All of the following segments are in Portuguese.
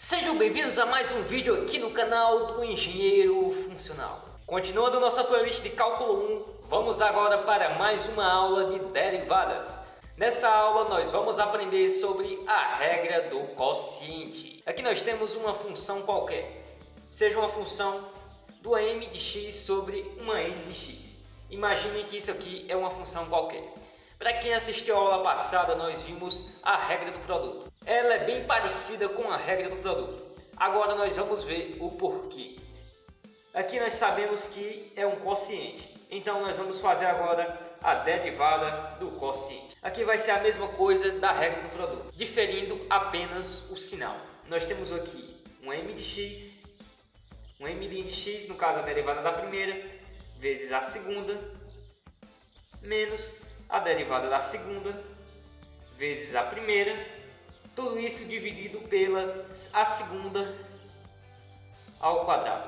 Sejam bem-vindos a mais um vídeo aqui no canal do Engenheiro Funcional. Continuando nossa playlist de cálculo 1, vamos agora para mais uma aula de derivadas. Nessa aula nós vamos aprender sobre a regra do quociente. Aqui nós temos uma função qualquer, seja uma função do m de x sobre uma n de x. Imagine que isso aqui é uma função qualquer. Para quem assistiu a aula passada, nós vimos a regra do produto. Ela é bem parecida com a regra do produto. Agora nós vamos ver o porquê. Aqui nós sabemos que é um quociente. Então nós vamos fazer agora a derivada do quociente. Aqui vai ser a mesma coisa da regra do produto, diferindo apenas o sinal. Nós temos aqui um m de x, um m de x, no caso a derivada da primeira, vezes a segunda, menos a derivada da segunda, vezes a primeira, tudo isso dividido pela a segunda ao quadrado.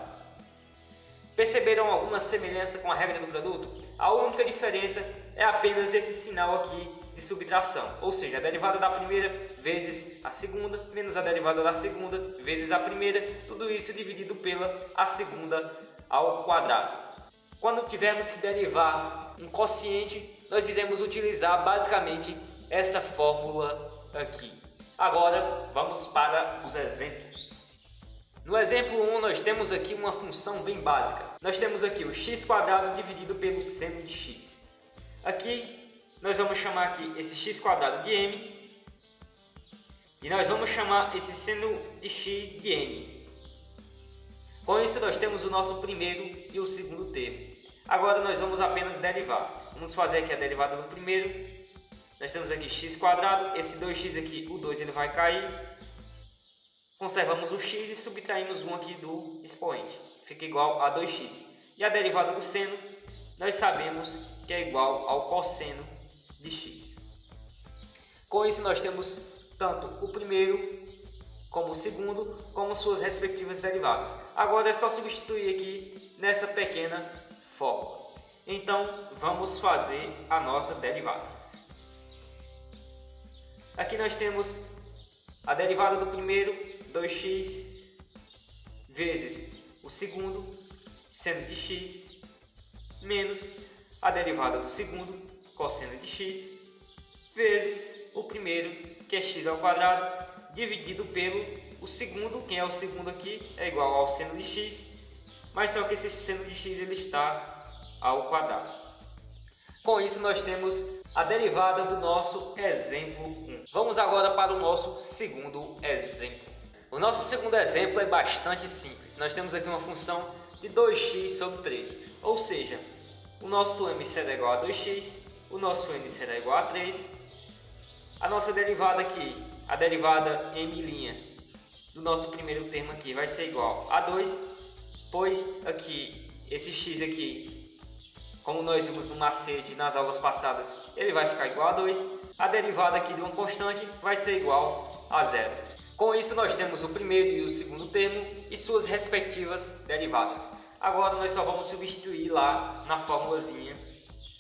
Perceberam alguma semelhança com a regra do produto? A única diferença é apenas esse sinal aqui de subtração, ou seja, a derivada da primeira vezes a segunda, menos a derivada da segunda vezes a primeira, tudo isso dividido pela a segunda ao quadrado. Quando tivermos que derivar um quociente, nós iremos utilizar basicamente essa fórmula aqui. Agora vamos para os exemplos. No exemplo 1 nós temos aqui uma função bem básica. Nós temos aqui o x² dividido pelo seno de x. Aqui nós vamos chamar aqui esse x² de m e nós vamos chamar esse seno de x de n. Com isso nós temos o nosso primeiro e o segundo termo. Agora nós vamos apenas derivar. Vamos fazer aqui a derivada do primeiro. Nós temos aqui x², esse 2x aqui, o 2 ele vai cair. Conservamos o x e subtraímos 1 aqui do expoente. Fica igual a 2x. E a derivada do seno, nós sabemos que é igual ao cosseno de x. Com isso nós temos tanto o primeiro como o segundo, como suas respectivas derivadas. Agora é só substituir aqui nessa pequena fórmula. Então vamos fazer a nossa derivada. Aqui nós temos a derivada do primeiro, 2x, vezes o segundo, seno de x, menos a derivada do segundo, cosseno de x, vezes o primeiro, que é x ao quadrado, dividido pelo o segundo, quem é o segundo aqui, é igual ao seno de x, mas só que esse seno de x ele está ao quadrado. Com isso nós temos a derivada do nosso exemplo 1. Vamos agora para o nosso segundo exemplo. O nosso segundo exemplo é bastante simples. Nós temos aqui uma função de 2x sobre 3, ou seja, o nosso m será igual a 2x, o nosso n será igual a 3. A nossa derivada aqui, a derivada m' do nosso primeiro termo aqui vai ser igual a 2, pois aqui, esse x aqui, como nós vimos no macete nas aulas passadas, ele vai ficar igual a 2. A derivada aqui de uma constante vai ser igual a 0. Com isso nós temos o primeiro e o segundo termo e suas respectivas derivadas. Agora nós só vamos substituir lá na formulazinha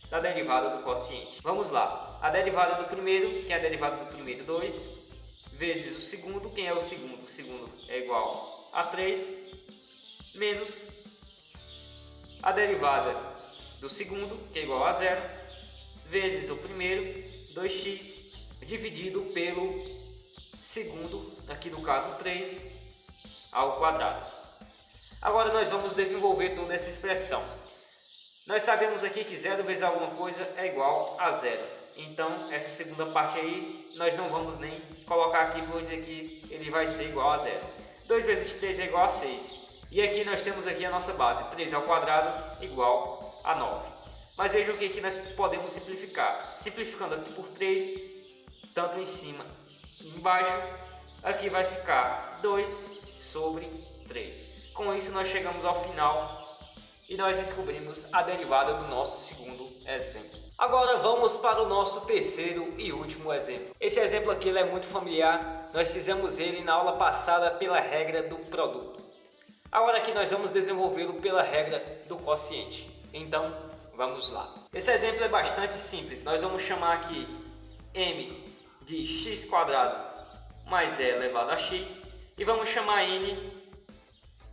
da derivada do quociente. Vamos lá. A derivada do primeiro, que é a derivada do primeiro, 2, vezes o segundo, quem é o segundo? O segundo é igual a 3, menos a derivada do segundo, que é igual a 0, vezes o primeiro, 2x, dividido pelo segundo, aqui no caso 3, ao quadrado. Agora nós vamos desenvolver toda essa expressão. Nós sabemos aqui que 0 vezes alguma coisa é igual a 0. Então, essa segunda parte aí, nós não vamos nem colocar aqui, pois aqui ele vai ser igual a 0. 2 vezes 3 é igual a 6. E aqui nós temos aqui a nossa base, 3 ao quadrado igual a 9. Mas vejam que aqui nós podemos simplificar. Simplificando aqui por 3, tanto em cima e embaixo, aqui vai ficar 2 sobre 3. Com isso nós chegamos ao final e nós descobrimos a derivada do nosso segundo exemplo. Agora vamos para o nosso terceiro e último exemplo. Esse exemplo aqui ele é muito familiar, nós fizemos ele na aula passada pela regra do produto. Agora aqui nós vamos desenvolvê-lo pela regra do quociente. Então vamos lá. Esse exemplo é bastante simples. Nós vamos chamar aqui m de x² mais e elevado a x e vamos chamar n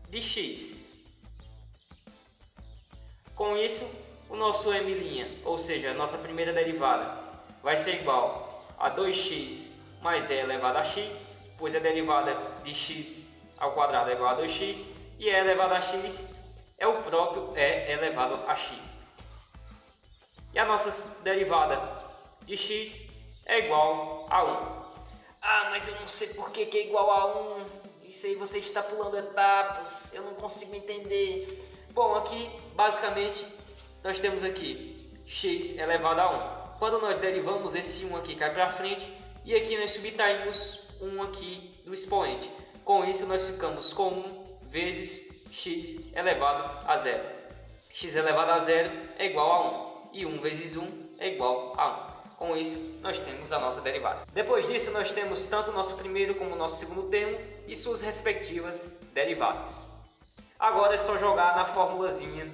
de x. Com isso, o nosso m', ou seja, a nossa primeira derivada, vai ser igual a 2x mais e elevado a x, pois a derivada de x ao quadrado é igual a 2x e e elevado a x é o próprio e elevado a x. E a nossa derivada de x é igual a 1. Ah, mas eu não sei por que é igual a 1. Isso aí você está pulando etapas, eu não consigo entender. Bom, aqui basicamente nós temos aqui x elevado a 1. Quando nós derivamos, esse 1 aqui cai para frente e aqui nós subtraímos 1 aqui do expoente. Com isso nós ficamos com 1 vezes x elevado a 0. X elevado a 0 é igual a 1 e 1 vezes 1 é igual a 1. Com isso, nós temos a nossa derivada. Depois disso, nós temos tanto o nosso primeiro como o nosso segundo termo e suas respectivas derivadas. Agora é só jogar na formulazinha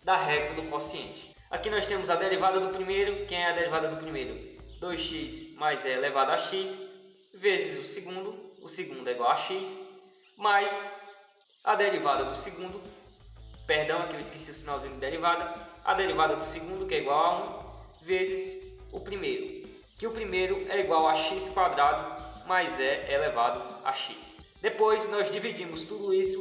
da regra do quociente. Aqui nós temos a derivada do primeiro. Quem é a derivada do primeiro? 2x mais e elevado a x vezes o segundo é igual a x, mais a derivada do segundo, perdão, aqui eu esqueci o sinalzinho de derivada, a derivada do segundo, que é igual a 1, vezes o primeiro, que o primeiro é igual a x quadrado mais e elevado a x. Depois nós dividimos tudo isso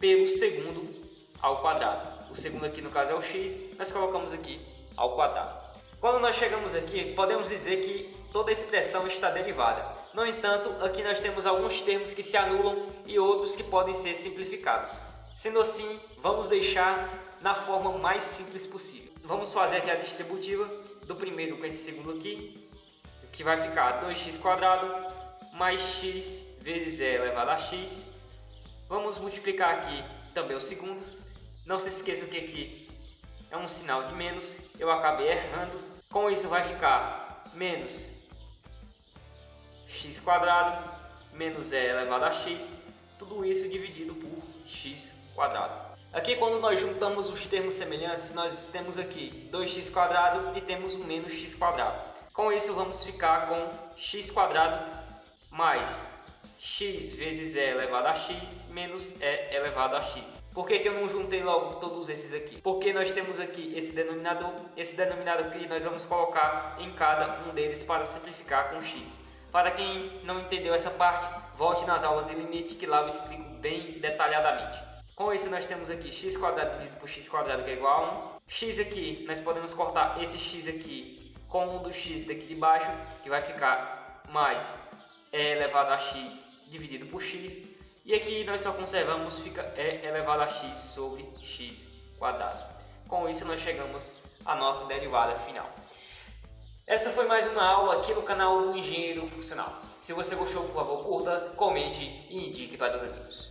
pelo segundo ao quadrado. O segundo aqui no caso é o x, nós colocamos aqui ao quadrado. Quando nós chegamos aqui, podemos dizer que toda a expressão está derivada. No entanto, aqui nós temos alguns termos que se anulam e outros que podem ser simplificados. Sendo assim, vamos deixar na forma mais simples possível. Vamos fazer aqui a distributiva do primeiro com esse segundo aqui, que vai ficar 2x quadrado mais x vezes e elevado a x. Vamos multiplicar aqui também o segundo. Não se esqueçam que aqui é um sinal de menos, eu acabei errando. Com isso vai ficar menos x quadrado menos e elevado a x, tudo isso dividido por x quadrado. Aqui quando nós juntamos os termos semelhantes, nós temos aqui 2x quadrado e temos o menos x quadrado. Com isso vamos ficar com x quadrado mais x vezes e elevado a x menos e elevado a x. Por que eu não juntei logo todos esses aqui? Porque nós temos aqui esse denominador aqui nós vamos colocar em cada um deles para simplificar com x. Para quem não entendeu essa parte, volte nas aulas de limite que lá eu explico bem detalhadamente. Com isso nós temos aqui x quadrado dividido por x quadrado que é igual a 1. X aqui, nós podemos cortar esse x aqui com 1 do x daqui de baixo, que vai ficar mais e elevado a x dividido por x. E aqui nós só conservamos, fica e elevado a x sobre x quadrado. Com isso nós chegamos à nossa derivada final. Essa foi mais uma aula aqui no canal do Engenheiro Funcional. Se você gostou, por favor, curta, comente e indique para os amigos.